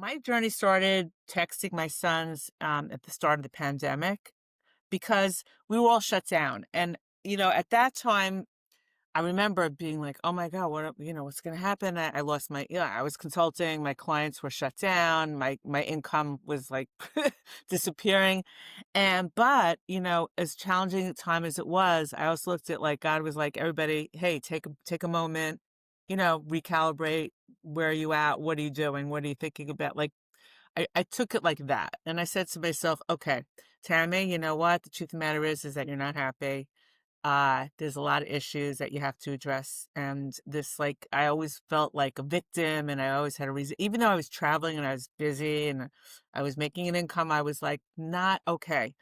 My journey started texting my sons at the start of the pandemic because we were all shut down. And, at that time, I remember being like, oh my God, what's going to happen? I lost I was consulting, my clients were shut down, my income was like disappearing. But, as challenging a time as it was, I also looked at like God was like, everybody, hey, take a moment, recalibrate. Where are you at? What are you doing? What are you thinking about? Like, I took it like that. And I said to myself, okay, Tammy, you know what? The truth of the matter is that you're not happy. There's a lot of issues that you have to address. And this, like, I always felt like a victim and I always had a reason, even though I was traveling and I was busy and I was making an income, I was like, not okay.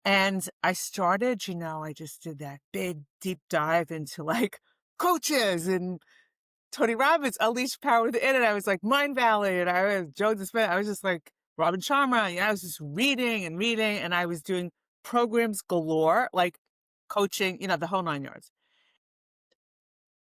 And I started, I just did that big deep dive into like coaches and Tony Robbins, Unleash Power Within, and I was like Mind Valley, and I was Joe Dispenza. I was just like Robin Sharma. I was just reading and reading, and I was doing programs galore, like coaching, the whole 9 yards.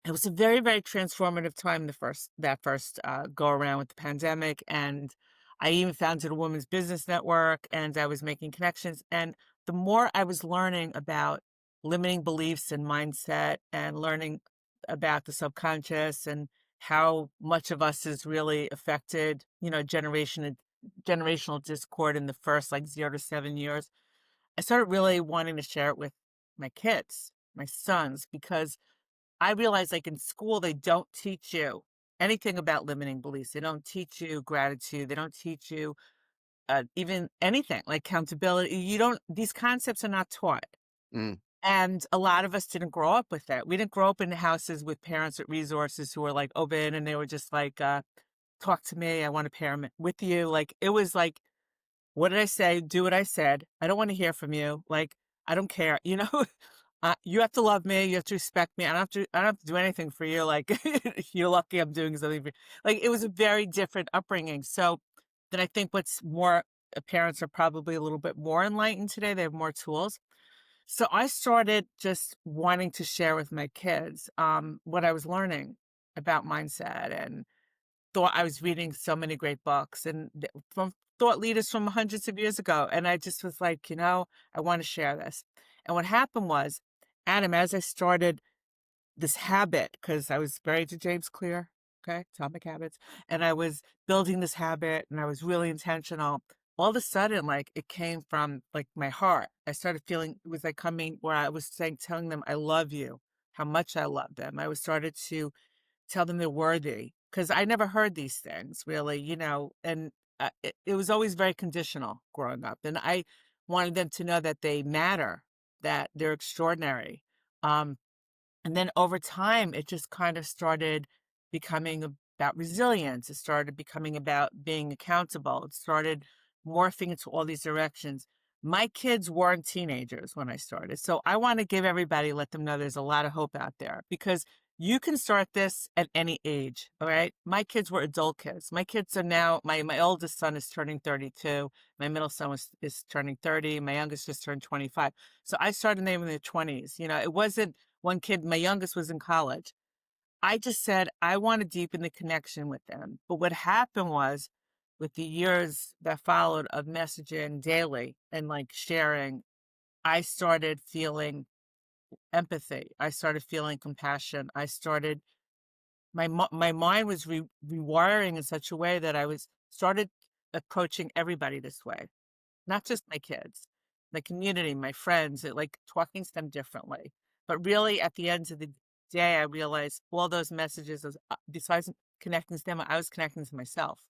It was a very, very transformative time. That first go around with the pandemic, and I even founded a women's business network, and I was making connections. And the more I was learning about limiting beliefs and mindset, and learning about the subconscious and how much of us is really affected, generational discord in the first like 0 to 7 years. I started really wanting to share it with my kids, my sons, because I realize like in school, they don't teach you anything about limiting beliefs. They don't teach you gratitude. They don't teach you even anything like accountability. These concepts are not taught. Mm. And a lot of us didn't grow up with it. We didn't grow up in houses with parents with resources who were like open and they were just like, talk to me. I want to parent with you. Like, it was like, what did I say? Do what I said. I don't want to hear from you. Like, I don't care. You have to love me. You have to respect me. I don't have to do anything for you. Like, you're lucky I'm doing something for you. Like, it was a very different upbringing. So then I think what's more, parents are probably a little bit more enlightened today. They have more tools. So I started just wanting to share with my kids what I was learning about mindset, and thought I was reading so many great books and from thought leaders from hundreds of years ago. And I just was like, I want to share this. And what happened was, Adam, as I started this habit, because I was very into James Clear, okay, Atomic Habits, and I was building this habit and I was really intentional. All of a sudden, like it came from like my heart. I started feeling it was like coming where I was telling them, I love you, how much I love them. I was started to tell them they're worthy because I never heard these things really, and it was always very conditional growing up. And I wanted them to know that they matter, that they're extraordinary. Um, and then over time, it just kind of started becoming about resilience. It started becoming about being accountable. It started morphing into all these directions. My kids weren't teenagers when I started. So I want to give everybody, let them know there's a lot of hope out there because you can start this at any age. All right. My kids were adult kids. My kids are now, my oldest son is turning 32. My middle son is turning 30. My youngest just turned 25. So I started them in their 20s. It wasn't one kid, my youngest was in college. I just said, I want to deepen the connection with them. But what happened was, with the years that followed of messaging daily and like sharing, I started feeling empathy. I started feeling compassion. My mind was rewiring in such a way that I was started approaching everybody this way, not just my kids, the community, my friends, like talking to them differently. But really, at the end of the day, I realized all those messages, besides connecting to them, I was connecting to myself.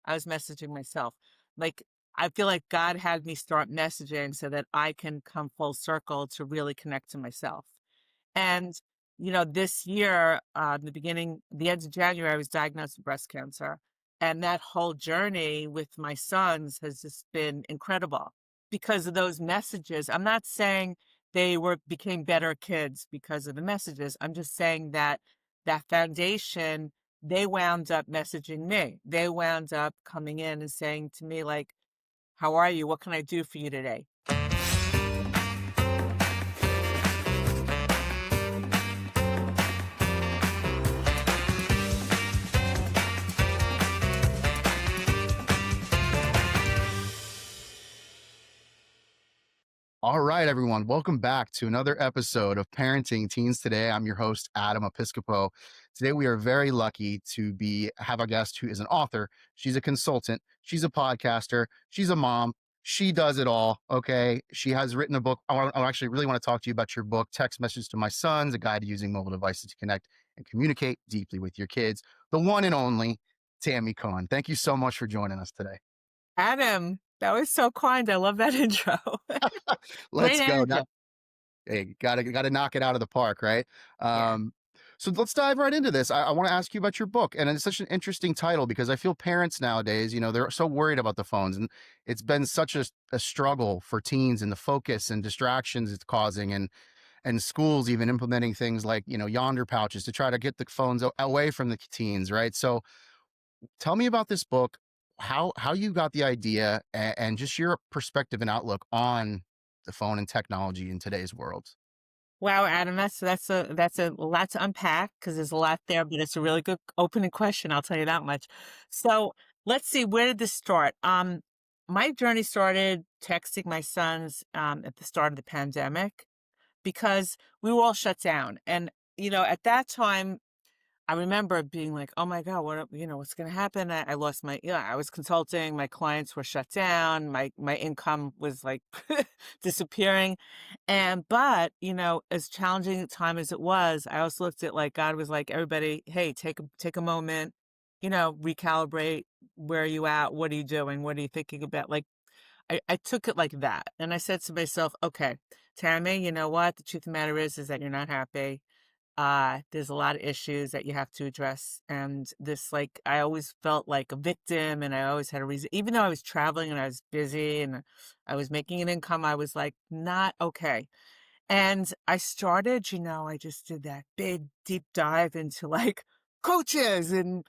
I was messaging myself. Like, I feel like God had me start messaging so that I can come full circle to really connect to myself. And, this year, the end of January, I was diagnosed with breast cancer. And that whole journey with my sons has just been incredible because of those messages. I'm not saying became better kids because of the messages. I'm just saying that foundation, they wound up messaging me. They wound up coming in and saying to me, like, how are you? What can I do for you today? All right, everyone. Welcome back to another episode of Parenting Teens Today. I'm your host, Adam Episcopo. Today, we are very lucky to have a guest who is an author. She's a consultant. She's a podcaster. She's a mom. She does it all. Okay. She has written a book. I actually really want to talk to you about your book, Text Message to My Sons, a guide to using mobile devices to connect and communicate deeply with your kids. The one and only Tammy Cohen. Thank you so much for joining us today. Adam, that was so kind. I love that intro. Let's Great go. answer. Hey, gotta knock it out of the park, right? Yeah. Um, so let's dive right into this. I want to ask you about your book, and it's such an interesting title because I feel parents nowadays, they're so worried about the phones, and it's been such a struggle for teens and the focus and distractions it's causing, and schools even implementing things like yonder pouches to try to get the phones away from the teens, right? So tell me about this book, how you got the idea, and just your perspective and outlook on the phone and technology in today's world. Wow, Adam, that's a lot to unpack because there's a lot there, but it's a really good opening question. I'll tell you that much. So let's see, where did this start? My journey started texting my sons at the start of the pandemic because we were all shut down, and at that time I remember being like, "Oh my god, what's gonna happen?" I lost I was consulting, my clients were shut down, my income was, like, disappearing, but, as challenging a time as it was, I also looked at, like, God was like, "Everybody, hey, take a moment, recalibrate. Where are you at? What are you doing? What are you thinking about?" Like, I took it like that, and I said to myself, "Okay, Tammy, you know what? The truth of the matter is that you're not happy. There's a lot of issues that you have to address. And this, like, I always felt like a victim and I always had a reason, even though I was traveling and I was busy and I was making an income, I was like, not okay. And I started, I just did that big deep dive into like coaches and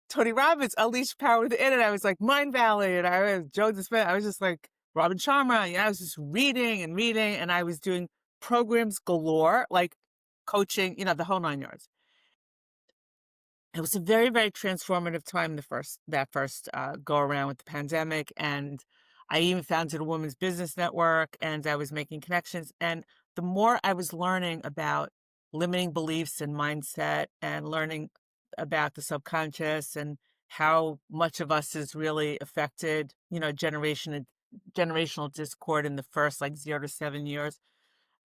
Tony Robbins, Unleash Power Within, and I was like Mind Valley, and I was Joe Dispenza. I was just like Robin Sharma. I was just reading and reading, and I was doing programs galore, like coaching, the whole nine yards. It was a very, very transformative time, that first go around with the pandemic, and I even founded a women's business network, and I was making connections. And the more I was learning about limiting beliefs and mindset, and learning about the subconscious and how much of us is really affected, generational discord in the first like 0 to 7 years,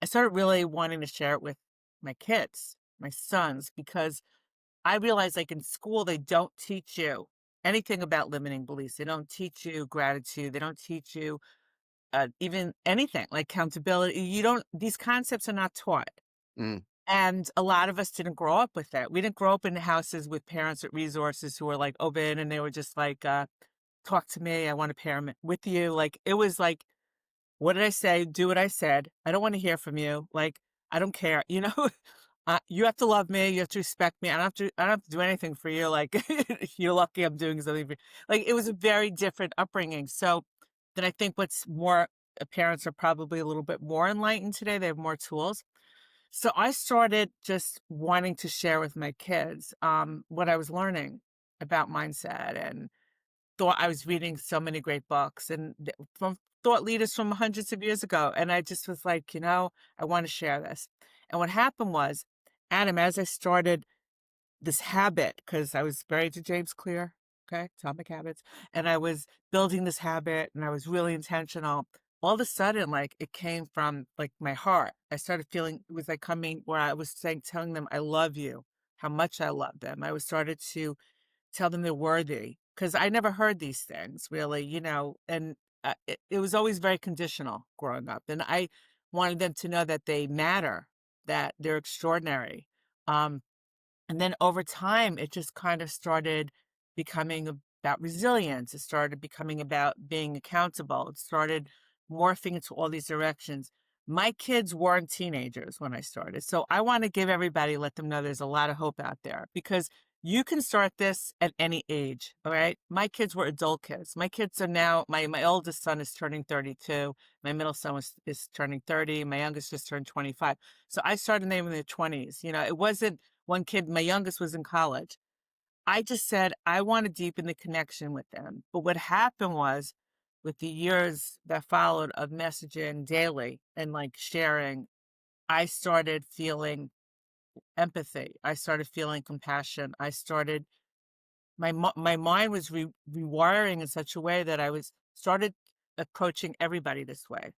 I started really wanting to share it with my kids, my sons, because I realized, like, in school, they don't teach you anything about limiting beliefs. They don't teach you gratitude. They don't teach you even anything like accountability. These concepts are not taught. Mm. And a lot of us didn't grow up with that. We didn't grow up in houses with parents with resources who were like open and they were just like, talk to me. I want to parent with you. Like, it was like, what did I say? Do what I said. I don't want to hear from you. Like, I don't care. You have to love me. You have to respect me. I don't have to do anything for you. Like, you're lucky I'm doing something for you. Like, it was a very different upbringing. So then I think what's more, parents are probably a little bit more enlightened today. They have more tools. So I started just wanting to share with my kids what I was learning about mindset, and thought I was reading so many great books and from thought leaders from hundreds of years ago. And I just was like, I want to share this. And what happened was, Adam, as I started this habit, because I was married to James Clear, okay, Atomic Habits, and I was building this habit and I was really intentional. All of a sudden, like, it came from like my heart. I started feeling it was like coming where I was telling them I love you, how much I love them. I was started to tell them they're worthy, because I never heard these things really, and it was always very conditional growing up. And I wanted them to know that they matter, that they're extraordinary. Um, and then over time, it just kind of started becoming about resilience. It started becoming about being accountable. It started morphing into all these directions. My kids weren't teenagers when I started. So I want to give everybody, let them know there's a lot of hope out there, because you can start this at any age. All right. My kids were adult kids. My kids are now, my oldest son is turning 32. My middle son is turning 30. My youngest just turned 25. So I started them in their 20s. It wasn't one kid, my youngest was in college. I just said, I want to deepen the connection with them. But what happened was with the years that followed of messaging daily and like sharing, I started feeling empathy. I started feeling compassion. I started my mind was rewiring in such a way that I was started approaching everybody this way,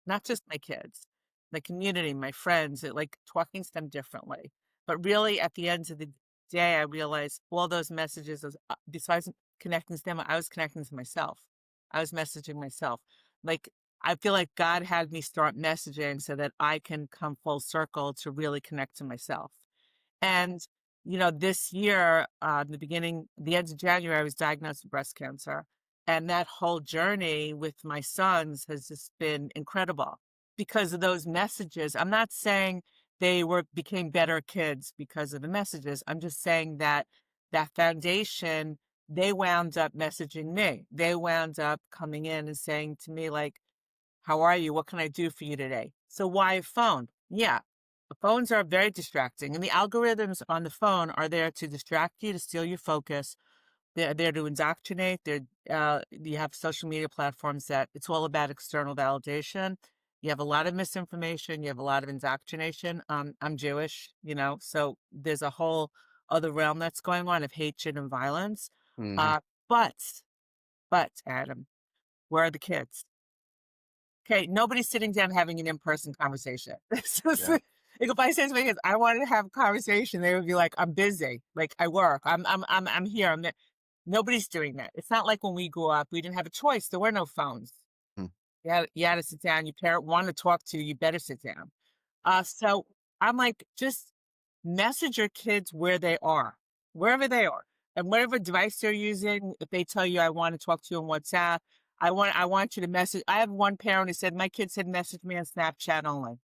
not just my kids, the community, my friends, like talking to them differently. But really, at the end of the day, I realized all those messages, besides connecting to them, I was connecting to myself. I was messaging myself. Like, I feel like God had me start messaging so that I can come full circle to really connect to myself. And, this year, the end of January, I was diagnosed with breast cancer. And that whole journey with my sons has just been incredible because of those messages. I'm not saying became better kids because of the messages. I'm just saying that that foundation, they wound up messaging me. They wound up coming in and saying to me, like, how are you? What can I do for you today? So why a phone? Yeah, the phones are very distracting, and the algorithms on the phone are there to distract you, to steal your focus. They're there to indoctrinate. You have social media platforms that it's all about external validation. You have a lot of misinformation. You have a lot of indoctrination. I'm Jewish, so there's a whole other realm that's going on of hatred and violence. Hmm. Uh, but, Adam, where are the kids? Okay, nobody's sitting down having an in-person conversation. Yeah. If I say to my kids, "I wanted to have a conversation," they would be like, "I'm busy. Like, I work. I'm here. I'm there." Nobody's doing that. It's not like when we grew up, we didn't have a choice. There were no phones. Mm. You had to sit down. Your parent wanted to talk to you. You better sit down. So I'm like, just message your kids where they are, wherever they are, and whatever device they're using. If they tell you, "I want to talk to you on WhatsApp," I want you to message. I have one parent who said my kid said message me on Snapchat only.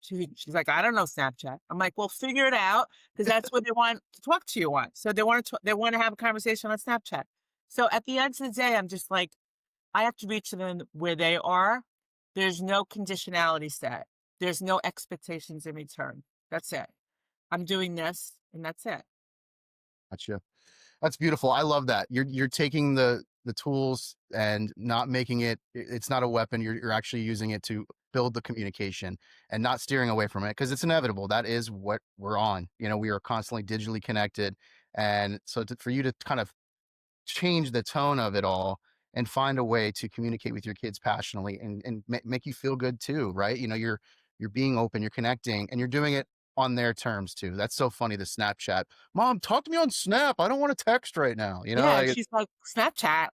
She's like, "I don't know Snapchat." I'm like, "Well, figure it out because that's what they want to talk to you on." So they want to have a conversation on Snapchat. So at the end of the day, I'm just like, I have to reach them where they are. There's no conditionality set. There's no expectations in return. That's it. I'm doing this, and that's it. Gotcha. That's beautiful. I love that. You're taking the tools and not making it's not a weapon. You're actually using it to build the communication and not steering away from it because it's inevitable. That is what we're on. We are constantly digitally connected. And so for you to kind of change the tone of it all and find a way to communicate with your kids passionately and make you feel good too, right? You're being open, you're connecting, and you're doing it on their terms too. That's so funny. The Snapchat, mom, talk to me on Snap. I don't want to text right now. Yeah, and Like, she's like, "Snapchat?"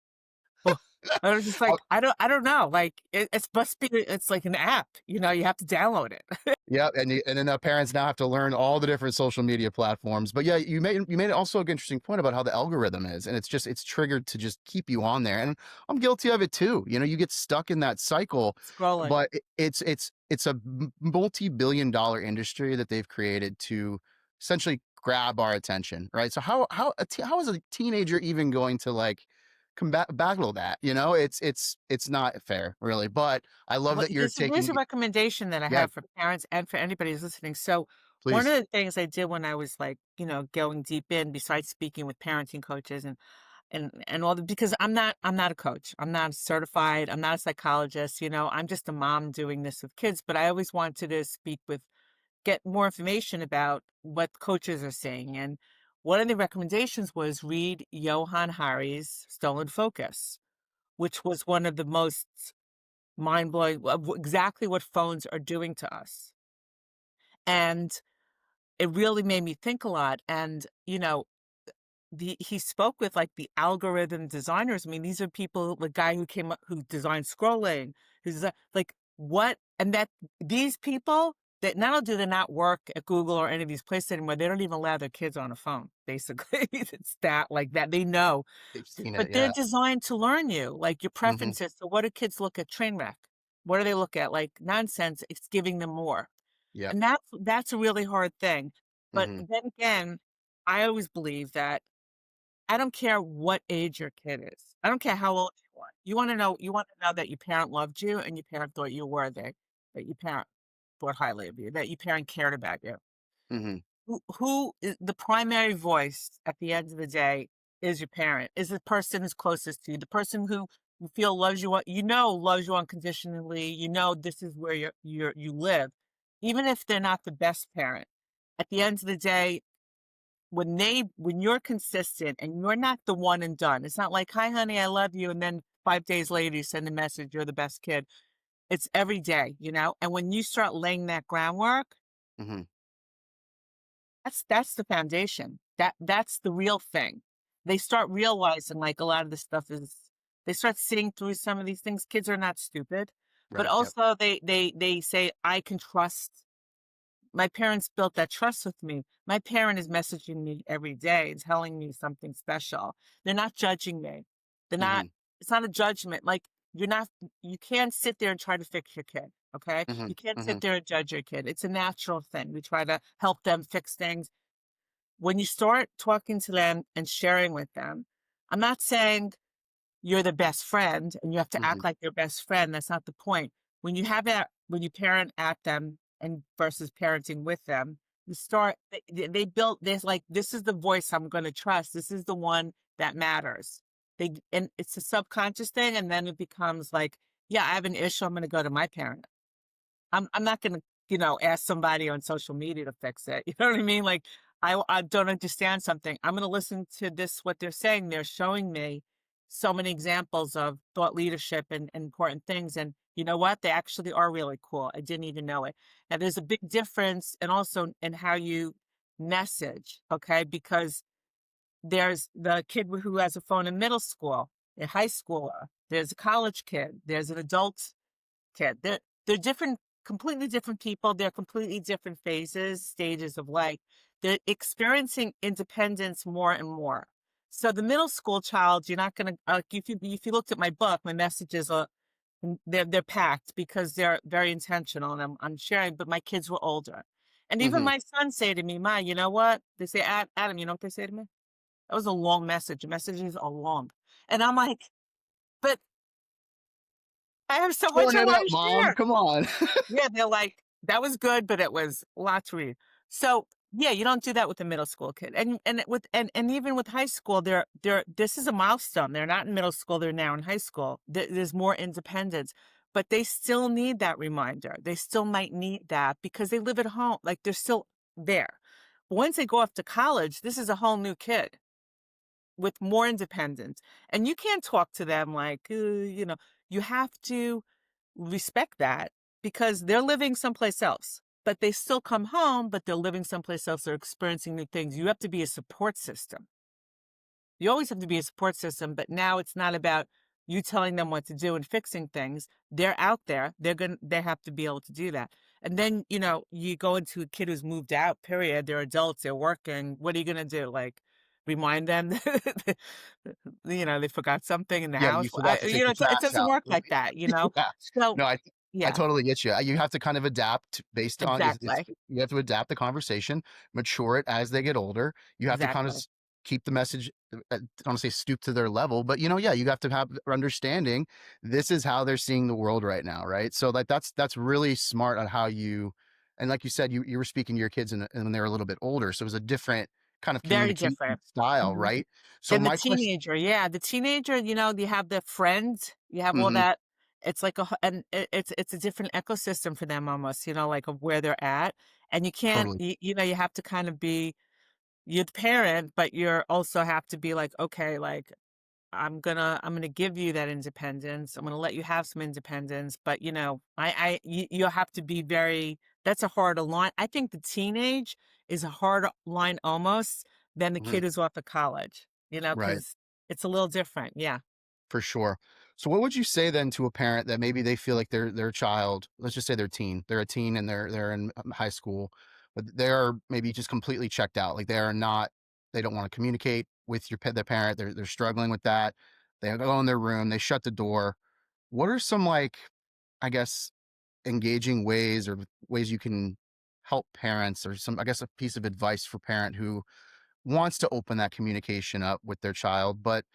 Ugh. I was just I'll- like, I don't know, like, it's must be it's like an app, you have to download it. yeah, and then the parents now have to learn all the different social media platforms. But yeah, you made also an interesting point about how the algorithm is, and it's triggered to just keep you on there. And I'm guilty of it too. You get stuck in that cycle, Scrolling. but it's a multi-billion-dollar industry that they've created to essentially grab our attention, right? So how is a teenager even going to like combat battle that? It's not fair, really. But I love Well, that you're here's a taking. recommendation that I Yeah, have for parents and for anybody who's listening. So, one please. of the things I did when I was like, going deep in, besides speaking with parenting coaches and all the because I'm not a coach. I'm not certified. I'm not a psychologist. I'm just a mom doing this with kids. But I always wanted to get more information about what coaches are saying. And one of the recommendations was read Johann Hari's Stolen Focus, which was one of the most mind blowing of exactly what phones are doing to us. And it really made me think a lot. And, he spoke with like the algorithm designers. I mean, these are people, the guy who designed scrolling, like what, and that these people that not only do they not work at Google or any of these places anymore, they don't even allow their kids on a phone, basically. It's that like that. They know, They've seen it. but they're Yeah. designed to learn you, like your Hmm. preferences. So what do kids look at? Train wreck. What do they look at? Like nonsense. It's giving them more. Yep. And that's a really hard thing. But Hmm. then again, I always believe that I don't care what age your kid is. I don't care how old you are. You want to know that your parent loved you and your parent thought you were worthy, that your parent thought highly of you, that your parent cared about you. Hmm. Who is the primary voice at the end of the day is your parent, is the person who's closest to you, the person who you feel loves you, loves you unconditionally, this is where you live, even if they're not the best parent. At the end of the day, when you're consistent and you're not the one and done, it's not like, "Hi, honey, I love you," and then 5 days later you send a message, "You're the best kid." It's every day, and when you start laying that groundwork, Hmm. that's the foundation. That's the real thing. They start realizing, like, a lot of the stuff is they start seeing through some of these things. Kids are not stupid, but Right. Yep. also they say, "I can trust." My parents built that trust with me. My parent is messaging me every day and telling me something special. They're not judging me. They're not Hmm. it's not a judgment. Like, you can't sit there and try to fix your kid, okay? Hmm. You can't Hmm. sit there and judge your kid. It's a natural thing. We try to help them fix things. When you start talking to them and sharing with them, I'm not saying you're the best friend and you have to Hmm. act like your best friend. That's not the point. When you parent at them and versus parenting with them, they build this, like, this is the voice I'm going to trust. This is the one that matters. And it's a subconscious thing. And then it becomes like, yeah, I have an issue. I'm going to go to my parent. I'm not gonna, ask somebody on social media to fix it. You know what I mean? Like, I don't understand something. I'm gonna listen to what they're saying. They're showing me so many examples of thought leadership and important things. And you know what? They actually are really cool. I didn't even know it. Now there's a big difference and also in how you message, okay? Because there's the kid who has a phone in middle school, a high schooler, there's a college kid, there's an adult kid. They're different, completely different people. They're completely different phases, stages of life. They're experiencing independence more and more. So the middle school child, you're not going to if you looked at my book, my messages are they're packed because they're very intentional and I'm sharing. But my kids were older, and even Hmm. my sons say to me, "Ma, you know what?" They say, Adam, you know what they say to me? That was a long message. The messages are long, and I'm like, but I have so much Torn I it want up, to mom. share. Come on. Yeah, they're like, "That was good, but it was a lot to read." So, yeah, you don't do that with a middle school kid. And even with high school, they're this is a milestone. They're not in middle school, they're now in high school. There's more independence, but they still need that reminder. They still might need that because they live at home. Like, they're still there. But once they go off to college, this is a whole new kid with more independence. And you can't talk to them like, you have to respect that because they're living someplace else. But they still come home, but they're living someplace else. They're experiencing new things. You have to be a support system. You always have to be a support system, but now it's not about you telling them what to do and fixing things. They're out there. They have to be able to do that. And then, you go into a kid who's moved out, period. They're adults, they're working. What are you gonna do? Like, remind them they forgot something in the Yeah, you house. forgot to take the It trash doesn't out. work like that, you know? Yeah. So No, I yeah, totally get you. You have to kind of adapt based on it's exactly. you have to adapt the conversation, mature it as they get older. You have to kind of Exactly. keep the message, I don't want to say stoop to their level, but yeah, you have to have understanding. This is how they're seeing the world right now, right? So like that's really smart on how you, and like you said, you were speaking to your kids when they were a little bit older, so it was a different kind of Very communication different. style, Mhm. right? So And the my question. teenager, yeah, the teenager, you have the friends, you have all Mhm, that. It's like and it's a different ecosystem for them almost, like of where they're at. And you can't, totally. you have to kind of be you're the parent, but you're also have to be like, okay, like I'm gonna give you that independence. I'm gonna let you have some independence, but you have to be very. That's a harder line. I think the teenage is a harder line almost than the Mhm, kid who's off of college. right. Because it's a little different. Yeah, For sure. So what would you say then to a parent that maybe they feel like their child, let's just say they're a teen and they're in high school, but they're maybe just completely checked out. Like they don't want to communicate with their parent. They're struggling with that. They go in their room, they shut the door. What are some, like, I guess, engaging ways or ways you can help parents, or some, I guess, a piece of advice for parent who wants to open that communication up with their child, but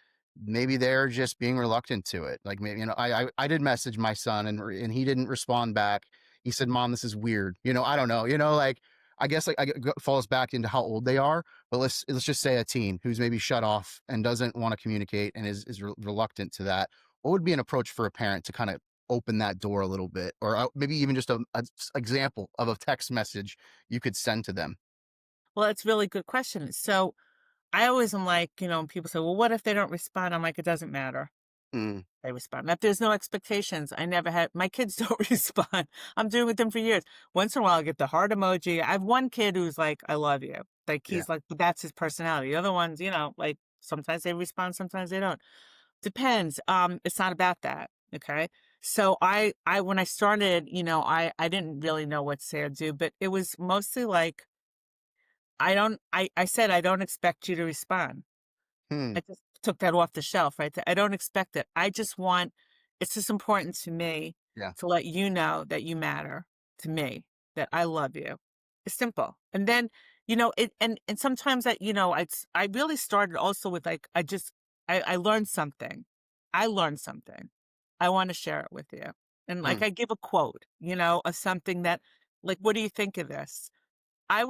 maybe they're just being reluctant to it. Like, maybe, I did message my son, and he didn't respond back. He said, "Mom, this is weird." I don't know. Like, I guess, like, falls back into how old they are. But let's just say a teen who's maybe shut off and doesn't want to communicate and is reluctant to that. what would be an approach for a parent to kind of open that door a little bit, or maybe even just example of a text message you could send to them? Well, it's a really good question. So I always am like, people say, well, what if they don't respond? I'm like, it doesn't matter. Mm, They respond. If there's no expectations, I never had my kids don't respond. I'm doing with them for years. Once in a while, I get the heart emoji. I have one kid who's like, I love you. Like, yeah. he's like, but that's his personality. The other ones, like sometimes they respond, sometimes they don't. Depends. It's not about that. Okay. So when I started, I didn't really know what to say or do, but it was mostly like, I said, I don't expect you to respond. Hmm. I just took that off the shelf, right? I don't expect it. It's just important to me Yeah. to let you know that you matter to me, that I love you. It's simple. And then, and sometimes I really started also with like, I learned something. I learned something. I want to share it with you. And like, Mm, I give a quote, of something that, like, what do you think of this? I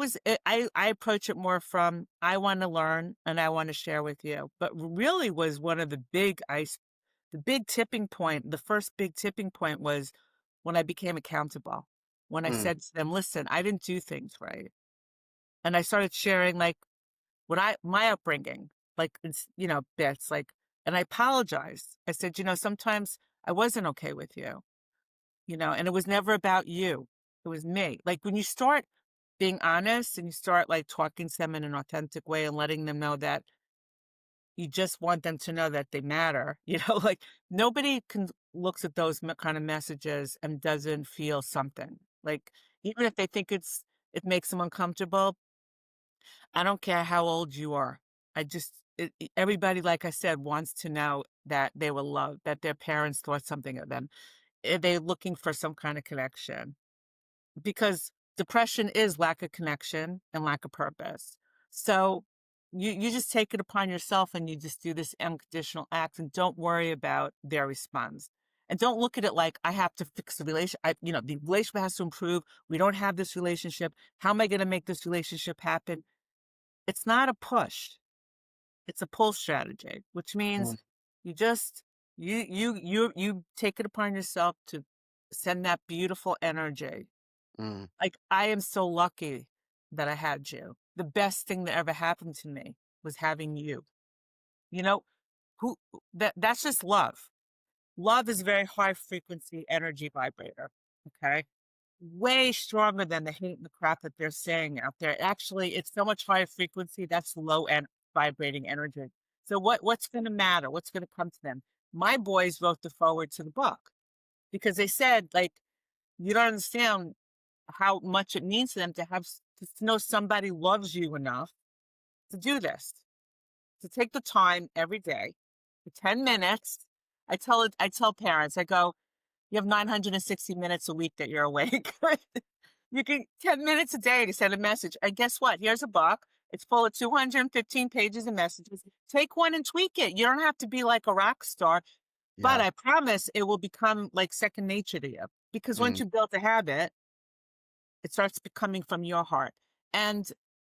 approach it more from, I wanna learn and I wanna share with you, but really was one of the big tipping point, the first big tipping point was when I became accountable. When I mm, said to them, "Listen, I didn't do things right." And I started sharing, like, my upbringing, like, bits, like, and I apologized. I said, "Sometimes I wasn't okay with you." And it was never about you. It was me. Like, when you start being honest and you start like talking to them in an authentic way and letting them know that you just want them to know that they matter, like nobody can looks at those kind of messages and doesn't feel something. Like, even if they think it makes them uncomfortable, I don't care how old you are. Everybody, like I said, wants to know that they were loved, that their parents thought something of them. They're looking for some kind of connection, because depression is lack of connection and lack of purpose. So you just take it upon yourself and you just do this unconditional act and don't worry about their response. And don't look at it like, I have to fix the relation. The relationship has to improve. We don't have this relationship. How am I going to make this relationship happen? It's not a push. It's a pull strategy, which means mm, you just you take it upon yourself to send that beautiful energy. mm, Like, I am so lucky that I had you. The best thing that ever happened to me was having you. You know, who that's just love. Love is a very high frequency energy vibrator. Okay. Way stronger than the hate and the crap that they're saying out there. Actually, it's so much higher frequency, that's low and vibrating energy. So what's gonna matter? What's gonna come to them? My boys wrote the forward to the book because they said, like, you don't understand how much it means to them to to know somebody loves you enough to do this, to take the time every day for 10 minutes. I tell parents, I go, you have 960 minutes a week that you're awake. You can 10 minutes a day to send a message. And guess what? Here's a book. It's full of 215 pages of messages. Take one and tweak it. You don't have to be like a rock star, but yeah. I promise it will become like second nature to you. Because once Mm, you build a habit, it starts becoming from your heart. And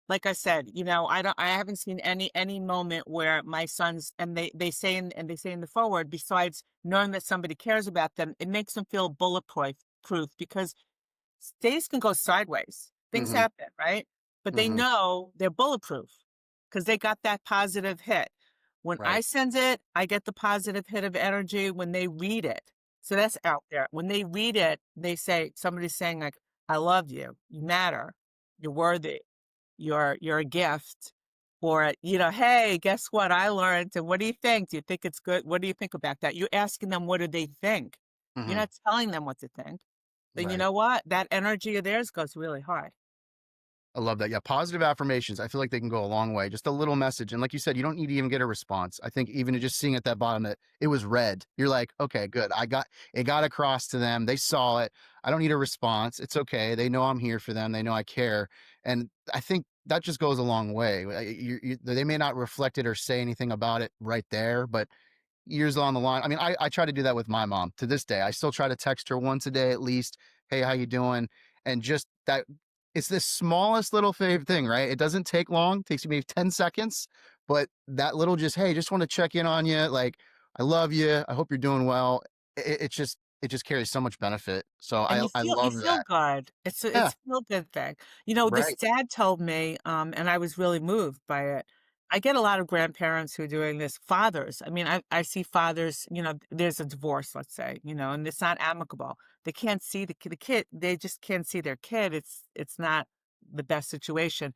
like I said, I haven't seen any moment where my sons, and they say in the forward, besides knowing that somebody cares about them, it makes them feel bulletproof proof, because days can go sideways. Things mm-hmm, happen, right? But they mm-hmm, know they're bulletproof because they got that positive hit. When I right. send it, I get the positive hit of energy when they read it. So that's out there. When they read it, somebody's saying like, I love you. You matter. You're worthy. You're a gift. Or, hey, guess what? I learned. And what do you think? Do you think it's good? What do you think about that? You're asking them, what do they think? You're Mm-hmm, not telling them what to think. Then you right. know what? That energy of theirs goes really high. I love that. Yeah, positive affirmations. I feel like they can go a long way. Just a little message. And like you said, you don't need to even get a response. I think even just seeing at that bottom that it was read, you're like, okay, good. It got across to them. They saw it. I don't need a response. It's okay. They know I'm here for them. They know I care. And I think that just goes a long way. They may not reflect it or say anything about it right there, but years on the line. I mean, I try to do that with my mom to this day. I still try to text her once a day at least. Hey, how you doing? And just that, it's the smallest little thing, right? It doesn't take long. It takes maybe 10 seconds, but that little just, hey, just want to check in on you. Like, I love you. I hope you're doing well. It just carries so much benefit. So And I you love feel that. good. Yeah. It's a feel good thing. This Right. dad told me, and I was really moved by it. I get a lot of grandparents who are doing this. Fathers. I mean, I see fathers, there's a divorce, let's say, and it's not amicable. They can't see the kid. They just can't see their kid. It's not the best situation.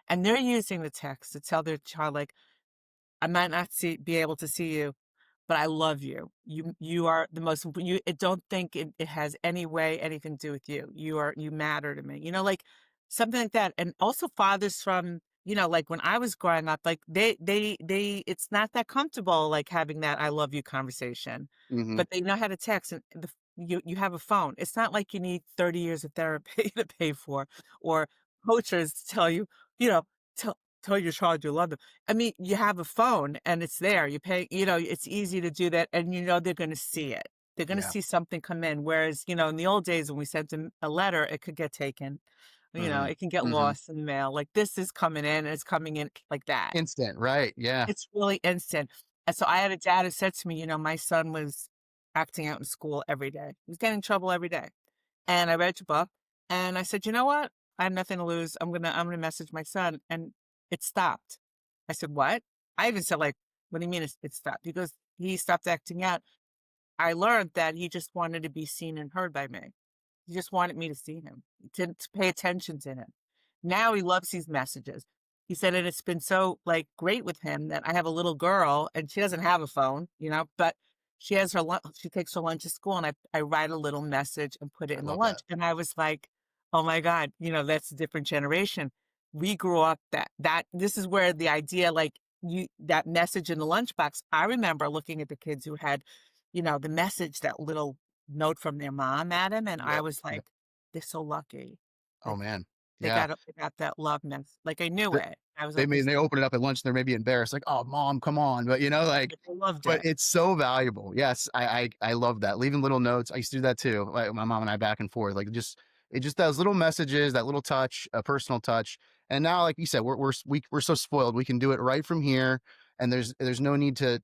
And they're using the text to tell their child, like, I might not be able to see you, but I love you. You are the most you I don't think it has any way anything to do with you. You matter to me. Like something like that. And also fathers from, like when I was growing up, like they it's not that comfortable like having that I love you conversation. Hmm. But they know how to text and you have a phone. It's not like you need 30 years of therapy to pay for or coaches to tell you, you know, tell your child you love them. I mean, you have a phone and it's there. You pay, it's easy to do that and they're going to see it. They're going to Yeah. see something come in. Whereas, in the old days when we sent them a letter, it could get taken, Hmm. it can get Hmm. lost in the mail. Like this is coming in and it's coming in like that. Instant. Right. Yeah. It's really instant. And so I had a dad who said to me, my son was acting out in school every day. He was getting in trouble every day. And I read your book and I said, you know what? I have nothing to lose. I'm gonna message my son. And it stopped. I said, what? I even said, like, what do you mean it stopped? Because he stopped acting out. I learned that he just wanted to be seen and heard by me. He just wanted me to see him, to pay attention to him. Now he loves these messages. He said, and it's been so like great with him that I have a little girl and she doesn't have a phone, but she has her lunch, she takes her lunch to school and I write a little message and put it I in the love that. lunch. And I was like, oh my God, that's a different generation. We grew up that this is where the idea like that message in the lunchbox. I remember looking at the kids who had, the message, that little note from their mom at him, and I Yep. was Yep. like, "They're so lucky Oh that man. Yeah. they got that love like, I knew it. I was like, "This They open it up at lunch and they're maybe embarrassed, like, "Oh, mom, come on." But, like I loved but it." it's so valuable. Yes, I love that. Leaving little notes. I used to do that too. Like, my mom and I back and forth, like, just those little messages, that little touch, a personal touch. And now, like you said, we're so spoiled. We can do it right from here, and there's no need I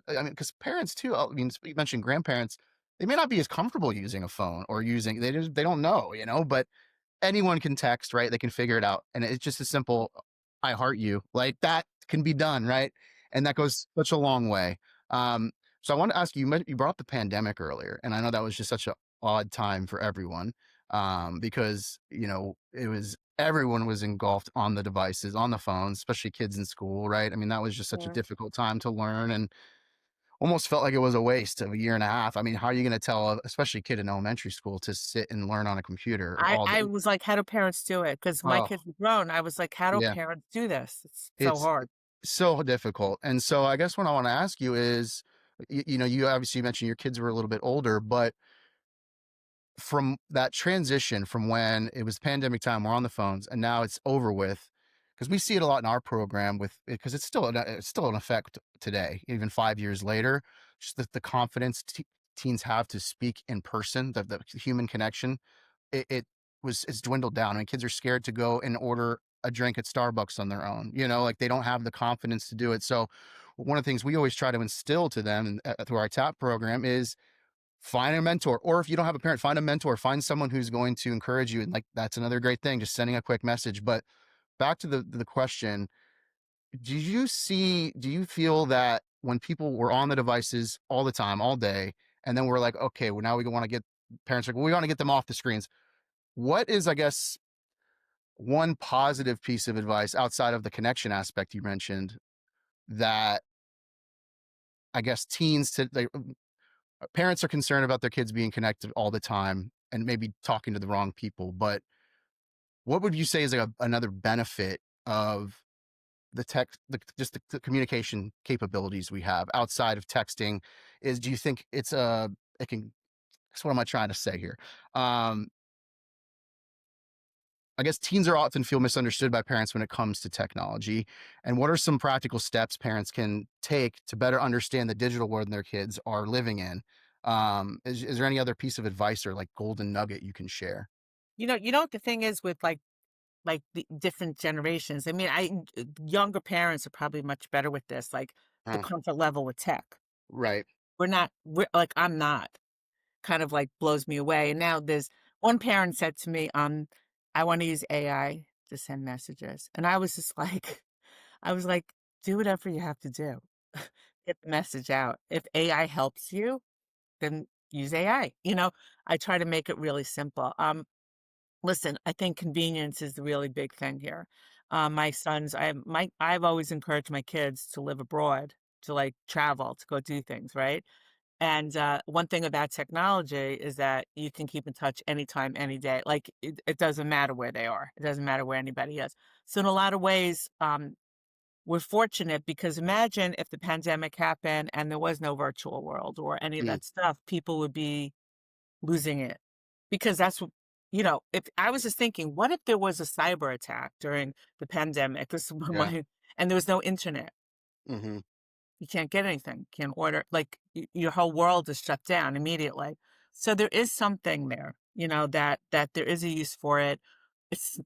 mean, because parents too, I mean, you mentioned grandparents, they may not be as comfortable using a phone or using they don't know, but anyone can text, right? They can figure it out. And it's just a simple, I heart you. Like that can be done, right? And that goes such a long way. So I want to ask you, you brought up the pandemic earlier, and I know that was just such an odd time for everyone because, it was everyone was engulfed on the devices, on the phones, especially kids in school, right? I mean, that was just such a Yeah. difficult time to learn and almost felt like it was a waste of a year and a half. I mean, how are you going to tell, especially a kid in elementary school, to sit and learn on a computer I all I day? was like, "How do parents do it?" Because my Oh, kids were grown. I was like, "How do yeah. parents do this?" It's so It's hard. so difficult. And so I guess what I want to ask you is, you obviously mentioned your kids were a little bit older, but from that transition from when it was pandemic time, we're on the phones, and now it's over with, because we see it a lot in our program because it's still an effect today, even 5 years later. Just the confidence teens have to speak in person, the human connection, it's dwindled down. I mean, kids are scared to go and order a drink at Starbucks on their own. Like they don't have the confidence to do it. So, one of the things we always try to instill to them through our TAP program is find a mentor, or if you don't have a parent, find a mentor, find someone who's going to encourage you. And like that's another great thing, just sending a quick message. But back to the question, do you feel that when people were on the devices all the time, all day, and then we're like, okay, well now we want to get parents like, well, we want to get them off the screens. What is, I guess, one positive piece of advice outside of the connection aspect you mentioned that I guess parents are concerned about their kids being connected all the time and maybe talking to the wrong people, but what would you say is like another benefit of the text, the communication capabilities we have outside of texting? Do you think it can, so what am I trying to say here? Um, I guess teens are often feel misunderstood by parents when it comes to technology. And what are some practical steps parents can take to better understand the digital world their kids are living in? Is there any other piece of advice or like golden nugget you can share? What the thing is with like the different generations. I mean, younger parents are probably much better with this, like the Uh, comfort level with tech. right. we're like, I'm not, kind of like blows me away. And now there's one parent said to me, I want to use AI to send messages. And I was just like, I was like, do whatever you have to do. Get the message out. If AI helps you, then use AI. I try to make it really simple. Listen, I think convenience is the really big thing here. My sons, I've always encouraged my kids to live abroad, to like travel, to go do things, right? And one thing about technology is that you can keep in touch anytime, any day. Like it doesn't matter where they are. It doesn't matter where anybody is. So in a lot of ways, we're fortunate because imagine if the pandemic happened and there was no virtual world or any of Mm, that stuff, people would be losing it because that's what, if I was just thinking, what if there was a cyber attack during the pandemic? This is yeah. and there was no internet. Hmm. You can't get anything, can't order, like your whole world is shut down immediately. So there is something there, that there is a use for it.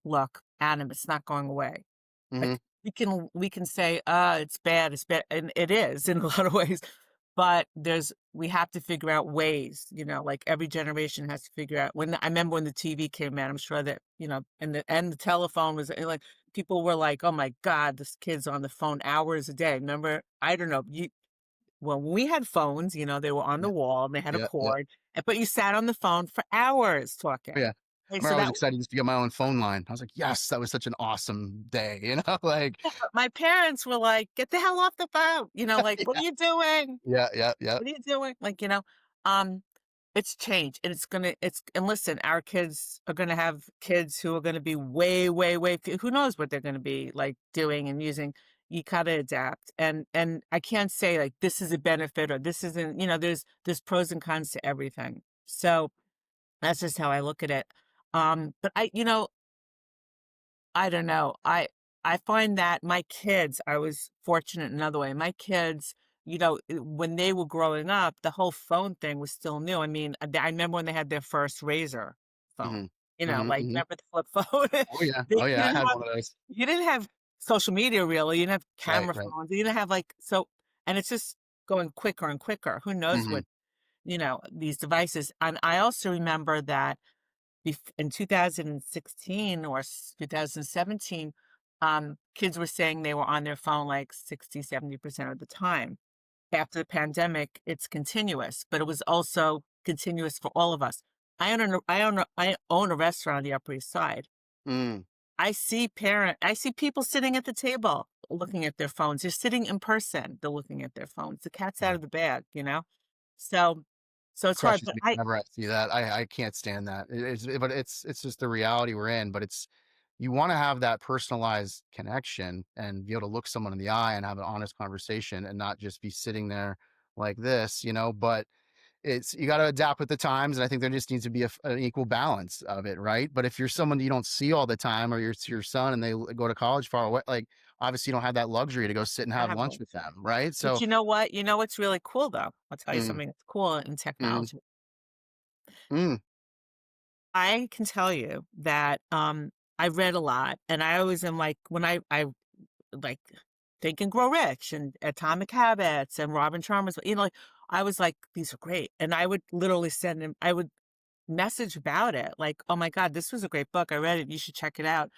Look, Adam, it's not going away. Hmm. Like we can say, it's bad, and it is in a lot of ways. But we have to figure out ways, like every generation has to figure out I remember when the TV came out, I'm sure that, and the telephone was like people were like, oh my God, this kid's on the phone hours a day. Remember, I don't know, well, when we had phones, they were on the Yeah. wall and they had a Yeah. Yeah. cord, but you sat on the phone for hours Yeah. talking. I Okay, remember so I was that excited just to get my own phone line. I was like, yes, that was such an awesome day, like, my parents were like, "Get the hell off the phone," like, "What are yeah, you doing? yeah, yeah, yeah. What are you doing?" Like, um, it's changed, and and listen, our kids are gonna have kids who are gonna be way, way, way who knows what they're gonna be, like, doing and using. You gotta adapt, and I can't say, like, this is a benefit or this isn't, there's pros and cons to everything. So, that's just how I look at it. But I don't know. I find that my kids, I was fortunate another way. My kids, when they were growing up, the whole phone thing was still new. I mean, I remember when they had their first Razor phone. Hmm. Hmm. Like Hmm. remember the flip phone? Oh yeah, They, oh you yeah. I didn't had have one of those. you didn't have social media really. You didn't have Right, camera right. phones. You didn't have like so, and it's just going quicker and quicker. Who knows Hmm. what these devices? And I also remember that in 2016 or 2017, kids were saying they were on their phone like 60, 70% of the time. After the pandemic, it's continuous, but it was also continuous for all of us. I own a restaurant on the Upper East Side. Mm, I see people sitting at the table looking at their phones. They're sitting in person. They're looking at their phones. The cat's out yeah. of the bag. So, so it's hard, Crushes but me whenever I see that. I can't stand that. But it's just the reality we're in. But you want to have that personalized connection and be able to look someone in the eye and have an honest conversation and not just be sitting there like this. But you got to adapt with the times, and I think there just needs to be an equal balance of it, right? But if you're someone you don't see all the time, or it's your son and go to college far away, like obviously you don't have that luxury to go sit and I have have lunch one. with them, right? But So, you know what? You know what's really cool, though? I'll tell you mm, something that's cool in mm, technology. mm, I can tell you that, I read a lot, and I always am like, when I like Think and Grow Rich and Atomic Habits and Robin Sharma's, like, I was like, "These are great," and I would literally I would message about it, like, "Oh my god, this was a great book. I read it. You should check it out."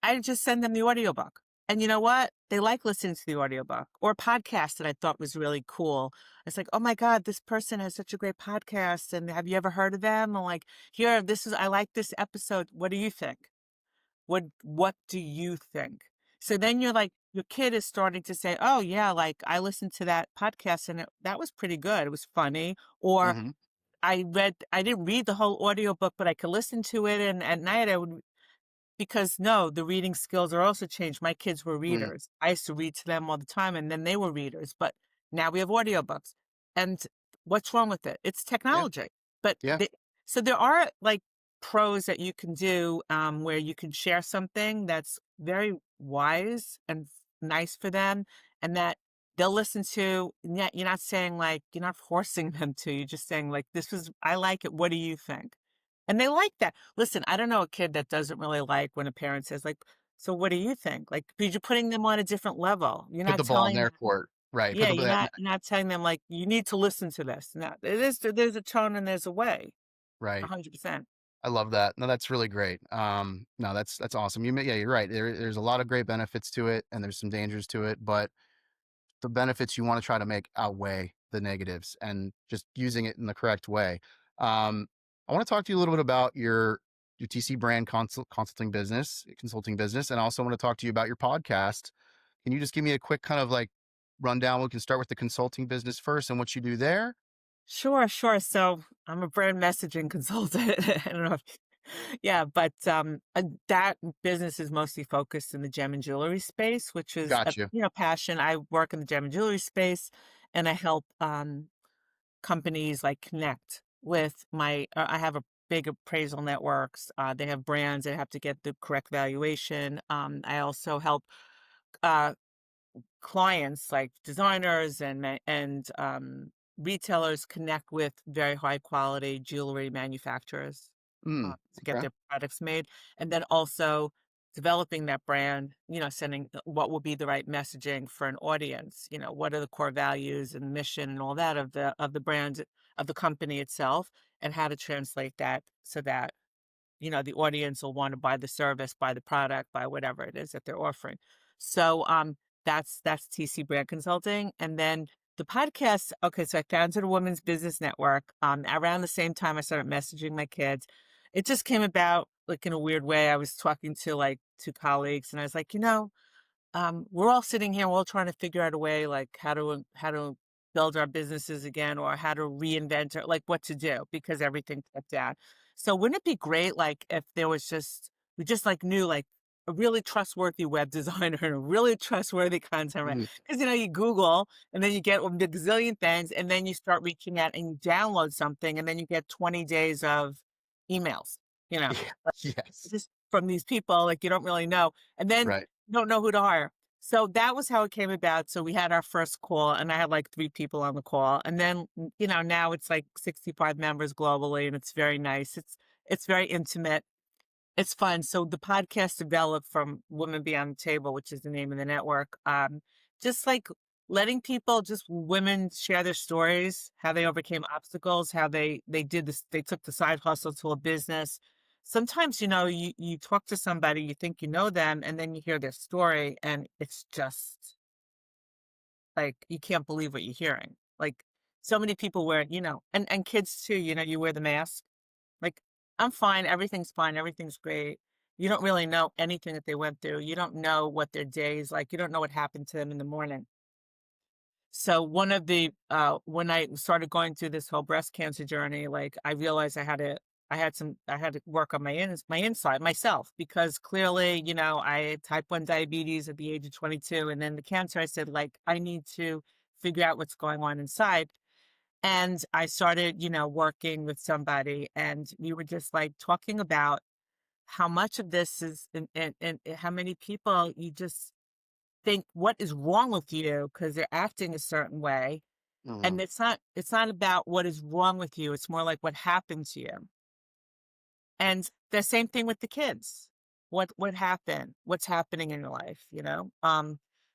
I just send them the audiobook. And you know what? They like listening to the audiobook or a podcast that I thought was really cool. It's like, oh my God, this person has such a great podcast. And have you ever heard of them? I'm like, here, I like this episode. What do you think? What do you think? So then you're like, your kid is starting to say, oh yeah, like I listened to that podcast and that was pretty good. It was funny. Or hmm, I didn't read the whole audiobook, but I could listen to it. And at night I would because no, the reading skills are also changed. My kids were mm, readers. I used to read to them all the time, and then they were readers. But now we have audiobooks. And what's wrong with it? It's yeah, technology. But yeah, so there are like pros that you can do where you can share something that's very wise and nice for them, and that they'll listen to. And yet you're not saying like you're not forcing them to. You're just saying like I like it. What do you think? And they like that. Listen, I don't know a kid that doesn't really like when a parent says like, "So what do you think?" Like, because you're putting them on a different level. You're put not the ball in telling their them court. Right. For Yeah, the you're not telling them, like, "You need to listen to this." No, there's a tone and there's a way, right. 100%. I love that. No, that's really great. No, that's awesome. Yeah, you're right. There's a lot of great benefits to it, and there's some dangers to it, but the benefits you want to try to make outweigh the negatives, and just using it in the correct way. I want to talk to you a little bit about your TC brand consulting business, and I also want to talk to you about your podcast. Can you just give me a quick kind of like rundown? We can start with the consulting business first and what you do there. Sure, sure. So, I'm a brand messaging consultant. I don't know if yeah, but, that business is mostly focused in the gem and jewelry space, which is a, Got you. passion. I work in the gem and jewelry space, and I help, companies, like, connect with I have a big appraisal networks. They have brands that have to get the correct valuation. I also help, uh clients like designers and retailers connect with very high quality jewelry manufacturers to get Okay. their products made, and then also developing that brand, sending what will be the right messaging for an audience, what are the core values and mission and all that of the brand, of the company itself, and how to translate that so that the audience will want to buy the service, buy the product, buy whatever it is that they're offering. So that's TC Brand Consulting. And then the podcast, okay, so I founded a women's business network. Around the same time I started messaging my kids. It just came about like in a weird way. I was talking to like two colleagues and I was like, we're all sitting here, we're all trying to figure out a way, like how to build our businesses again, or how to reinvent, or like what to do because everything shut down. So wouldn't it be great, like if there was just we just like knew like a really trustworthy web designer and a really trustworthy content, right? Mm, Because you Google and then you get a gazillion things, and then you start reaching out and you download something, and then you get 20 days of emails, you know, yeah. Yes. just from these people, like, you don't really know, and then Right. you don't know who to hire. So that was how it came about. So we had our first call, and I had, like, 3 people on the call, and then, now it's, like, 65 members globally, and it's very nice. It's very intimate. It's fun. So the podcast developed from Women Beyond the Table, which is the name of the network. Just like letting people, just women share their stories, how they overcame obstacles, how they did this, they took the side hustle to a business. Sometimes, you talk to somebody, you think you know them, and then you hear their story, and it's just like you can't believe what you're hearing. Like so many people wear, and kids too, you wear the mask like, I'm fine, everything's great. You don't really know anything that they went through. You don't know what their day is like. You don't know what happened to them in the morning. So one of the when I started going through this whole breast cancer journey, like I realized I had to work on my inside myself because clearly, I had type 1 diabetes at the age of 22, and then the cancer. I said like I need to figure out what's going on inside, and I started, working with somebody, and we were just like talking about how much of this is, and how many people you just think, what is wrong with you? Because they're acting a certain way. And Mhm. it's not about what is wrong with you. It's more like what happened to you. And the same thing with the kids. What happened? What's happening in your life?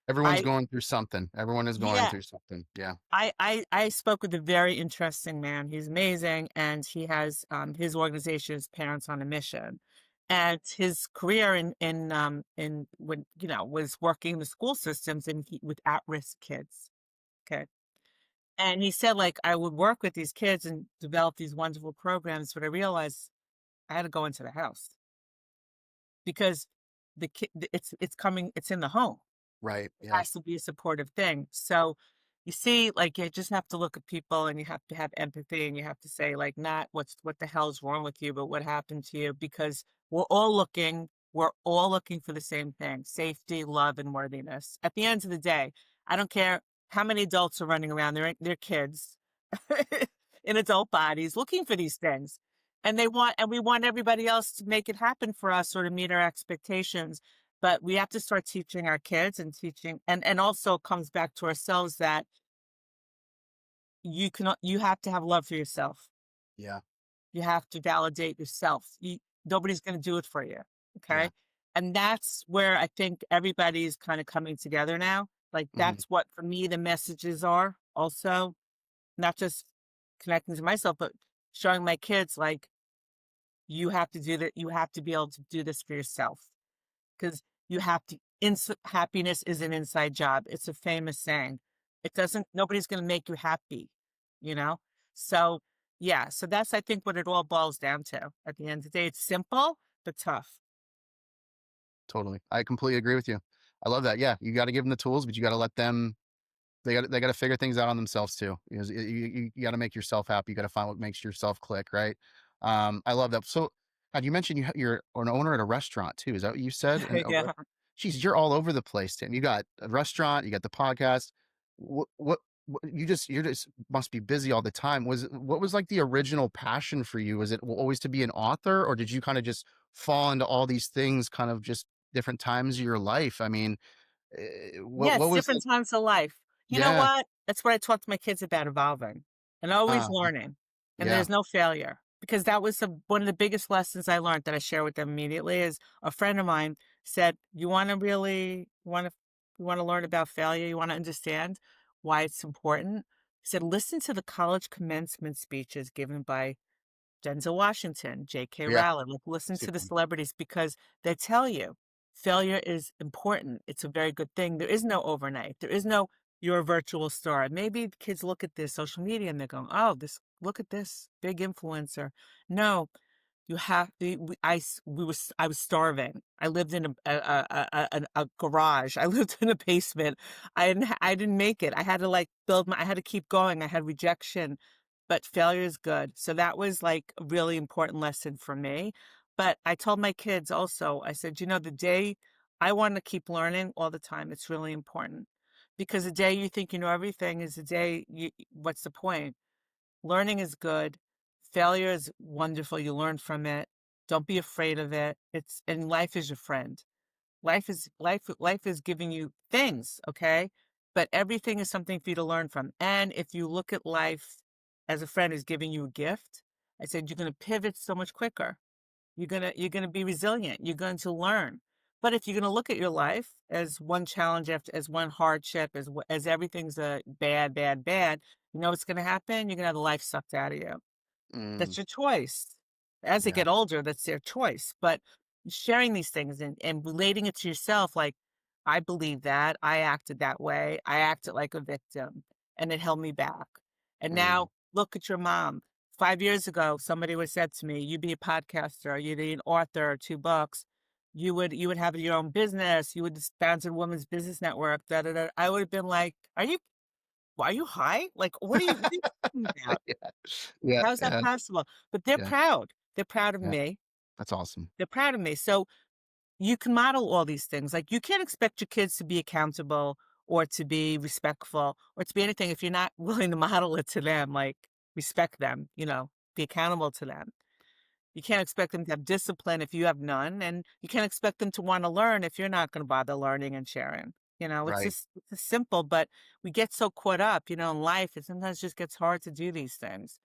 Everyone's I going through something. Everyone is going Yeah, through something. Yeah. I spoke with a very interesting man. He's amazing, and he has his organization is Parents on a Mission, and his career in when was working in the school systems and with at risk kids. Okay, and he said like I would work with these kids and develop these wonderful programs, but I realized I had to go into the house because the kid it's in the home. Right. Yeah. Has to be a supportive thing. So you see, like you just have to look at people and you have to have empathy and you have to say, like, not what the hell's wrong with you, but what happened to you, because we're all looking for the same thing: safety, love, and worthiness. At the end of the day, I don't care how many adults are running around, they're kids in adult bodies looking for these things. And we want everybody else to make it happen for us or to meet our expectations, but we have to start teaching our kids and teaching, and also it comes back to ourselves that you have to have love for yourself. Yeah. You have to validate yourself. Nobody's going to do it for you. Yeah. Okay. And that's where I think everybody's kind of coming together now. Like, Mhm. that's what, for me, the messages are also, not just connecting to myself, but showing my kids, like, you have to do that. You have to be able to do this for yourself because you have to. Happiness is an inside job. It's a famous saying. It doesn't. Nobody's going to make you happy, you know. So yeah. So that's, I think, what it all boils down to. At the end of the day, it's simple but tough. Totally. I completely agree with you. I love that. Yeah, you gotta give them the tools, but you gotta let them they gotta figure things out on themselves too. Because you gotta make yourself happy. You gotta find what makes yourself click, right? I love that. So, you mentioned you're an owner at a restaurant too. Is that what you said? And Yeah. geez, you're all over the place, Tim. You got a restaurant, you got the podcast. What you're just must be busy all the time. What was like the original passion for you? Was it always to be an author, or did you kind of just fall into all these things, kind of just different times of your life? I mean, what Yes, was different like? times of life. You know Yeah. what? That's what I talk to my kids about, evolving and always Uh, learning. And yeah. there's no failure because that was one of the biggest lessons I learned that I share with them immediately is a friend of mine said, you want to really you want to learn about failure? You want to understand why it's important? He said, listen to the college commencement speeches given by Denzel Washington, J.K. Yeah. Rowling, like, listen to Super. the celebrities because they tell you failure is important. It's a very good thing. There is no overnight. There is no you're a virtual star. Maybe the kids look at this social media and they're going, "Oh, this look at this big influencer." No, you have the I was starving. I lived in a garage. I lived in a basement. I didn't make it. I had to, like, I had to keep going. I had rejection, but failure is good. So that was, like, a really important lesson for me. But I told my kids also, I said, "You know, the day I want to keep learning all the time. It's really important because the day you think you know everything is the day what's the point? Learning is good. Failure is wonderful. You learn from it. Don't be afraid of it. And life is your friend. Life is giving you things, okay? But everything is something for you to learn from. And if you look at life as a friend is giving you a gift, I said you're going to pivot so much quicker. You're gonna be resilient. You're going to learn. But if you're gonna look at your life as one challenge after as one hardship, as everything's a bad, bad, bad, you know what's gonna happen? You're gonna have the life sucked out of you. Mm, That's your choice. As they yeah. get older, that's their choice. But sharing these things and relating it to yourself, like, I believe that, I acted that way, I acted like a victim, and it held me back. And Mm, now look at your mom. 5 years ago, somebody would have said to me, "You'd be a podcaster, you'd be an author, 2 books, you would have your own business, you would sponsor Women's Business Network, da da da." I would have been like, are you high? Like, what are you talking about? yeah. Yeah. How is that Yeah. possible? But they're Yeah. proud. They're proud of Yeah. me. That's awesome. They're proud of me. So you can model all these things. Like, you can't expect your kids to be accountable or to be respectful or to be anything if you're not willing to model it to them, like, respect them, be accountable to them. You can't expect them to have discipline if you have none, and you can't expect them to want to learn if you're not going to bother learning and sharing. Right. It's just simple, but we get so caught up, in life. It sometimes just gets hard to do these things.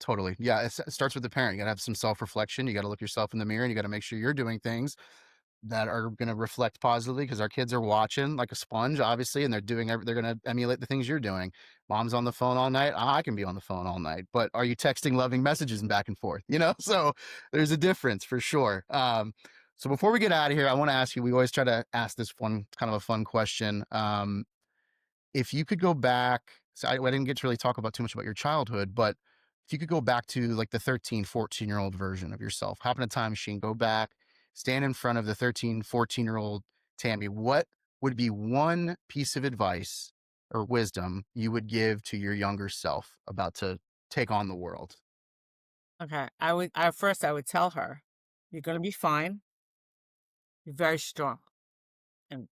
Totally. Yeah. It starts with the parent. You gotta have some self-reflection. You gotta look yourself in the mirror and you gotta make sure you're doing things that are gonna reflect positively because our kids are watching like a sponge, obviously, and they're gonna emulate the things you're doing. Mom's on the phone all night. I can be on the phone all night, but are you texting loving messages and back and forth? So there's a difference for sure. So before we get out of here, I want to ask you, we always try to ask this one kind of a fun question. If you could go back, so I didn't get to really talk about too much about your childhood, but if you could go back to like the 13, 14-year-old version of yourself, hop in a time machine, go back, stand in front of the 13, 14-year-old Tammy, what would be one piece of advice or wisdom you would give to your younger self about to take on the world? Okay. I would tell her, you're going to be fine. You're very strong and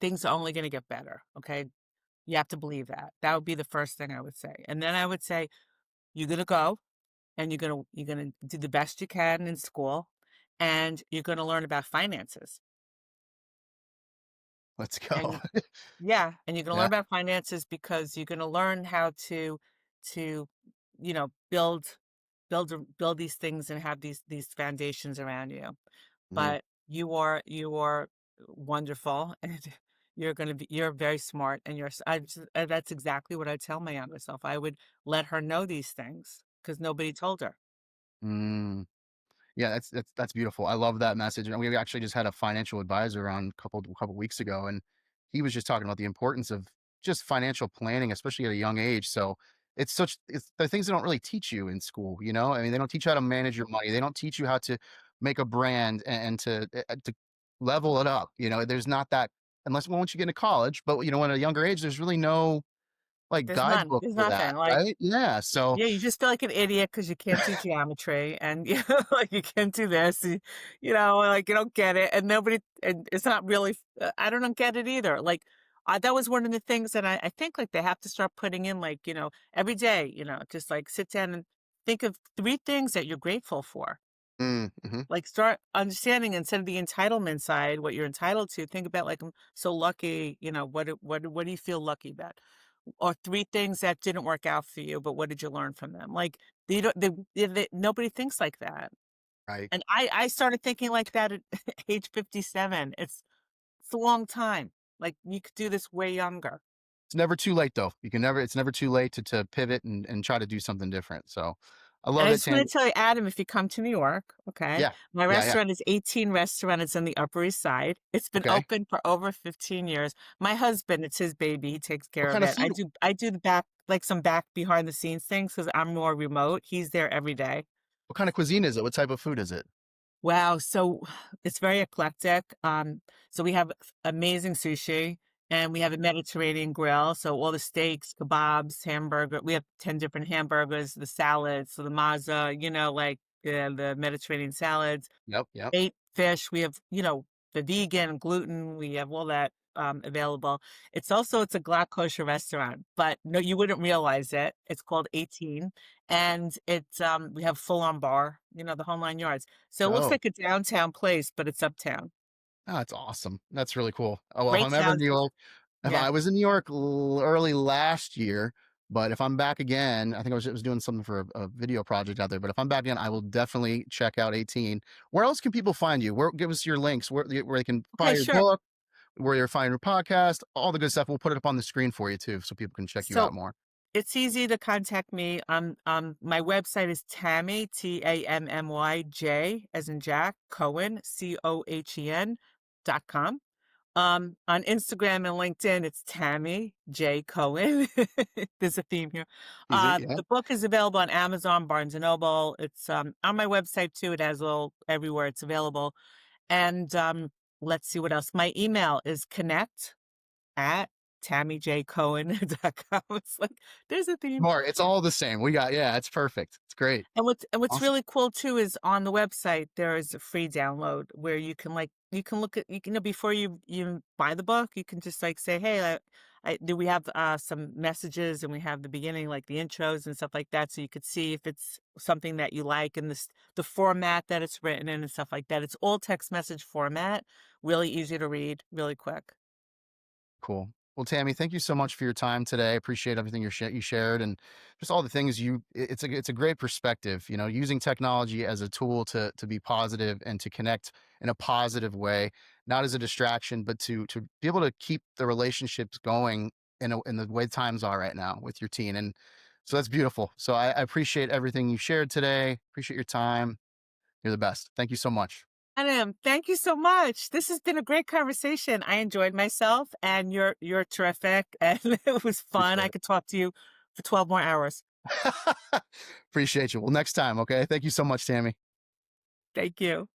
things are only going to get better. Okay. You have to believe that. That would be the first thing I would say. And then I would say, you're going to go and you're going to do the best you can in school and you're going to learn about finances. Let's go. And yeah, and you're going to learn Yeah. about finances because you're going to learn how to, build these things and have these foundations around you. Mm, But you are wonderful and you're very smart and that's exactly what I tell my younger self. I would let her know these things because nobody told her. Mm. Yeah, that's beautiful. I love that message. And we actually just had a financial advisor on couple weeks ago, and he was just talking about the importance of just financial planning, especially at a young age. So it's the things they don't really teach you in school, you know? I mean, they don't teach you how to manage your money. They don't teach you how to make a brand and to level it up. You know, there's not that unless once you get into college, but you know, at a younger age, there's really no like There's none. guidebook There's for that, nothing. Like, right? Yeah. So yeah, you just feel like an idiot because you can't do geometry and you know, like you can't do this, you know, like you don't get it, and nobody, and it's not really. I don't get it either. Like that was one of the things that I think like they have to start putting in, like you know, every day, you know, just like sit down and think of three things that you're grateful for. mhm, Like start understanding instead of the entitlement side, what you're entitled to. Think about like I'm so lucky, you know, what do you feel lucky about? Or 3 things that didn't work out for you, but what did you learn from them? Like, nobody thinks like that. right. And I started thinking like that at age 57. It's a long time. Like, you could do this way younger. It's never too late though. You can never it's never too late to pivot and try to do something different. So I And love I it, just wanna Tammy. tell you, Adam, if you come to New York, okay, Yeah. my Yeah, yeah. restaurant is 18 Restaurant. It's on the Upper East Side. It's been Okay. open for over 15 years. My husband, it's his baby, he takes What care of kind of it. food I do the back like, some back behind the scenes things because 'cause I'm more remote. He's there every day. what kind of cuisine is it? What type of food is it? Wow, so it's very eclectic. So we have amazing sushi and we have a Mediterranean grill. So all the steaks, kebabs, hamburger. We have 10 different hamburgers, the salads, so the maza, you know, like the Mediterranean salads, Yep, yep. bait fish. We have, you know, the vegan, gluten. We have all that available. It's a Glatt kosher restaurant, but no, you wouldn't realize it. It's called 18, and we have full on bar, you know, the whole nine yards. So it looks Oh, like a downtown place, but it's uptown. oh, that's awesome. That's really cool. Oh, well, if Great I'm ever in sound New York, if Yeah. I was in New York early last year, but if I'm back again, I think I was doing something for a video project out there. But if I'm back again, I will definitely check out 18. Where else can people find you? Where give us your links where they can buy Okay, your sure. book, where you're finding your podcast, all the good stuff. We'll put it up on the screen for you too, so people can check you out So more. it's easy to contact me. My website is Tammy, Tammyj, as in Jack, Cohen, Cohen.com. On Instagram and LinkedIn, it's Tammy J. Cohen. There's a theme here. Easy, yeah. The book is available on Amazon, Barnes and Noble. It's on my website too. It has a little everywhere it's available. And let's see what else. My email is connect at tammyjcohen.com. It's like there's a theme. More, it's all the same. We got yeah, it's perfect. It's great. And what's Awesome. really cool too is on the website there is a free download where you can look at you know before you buy the book you can just like say hey do we have some messages and we have the beginning like the intros and stuff like that so you could see if it's something that you like and the format that it's written in and stuff like that. It's all text message format, really easy to read, really quick. Cool. Well, Tammy, thank you so much for your time today. I appreciate everything you shared and just all the things it's a great perspective, you know, using technology as a tool to be positive and to connect in a positive way, not as a distraction, but to be able to keep the relationships going in the way times are right now with your teen. And so that's beautiful. So I appreciate everything you shared today. Appreciate your time. You're the best. Thank you so much. Adam, thank you so much. This has been a great conversation. I enjoyed myself, and you're terrific, and it was fun. Appreciate I it. could talk to you for 12 more hours. Appreciate you. Well, next time. Okay. Thank you so much, Tammy. Thank you.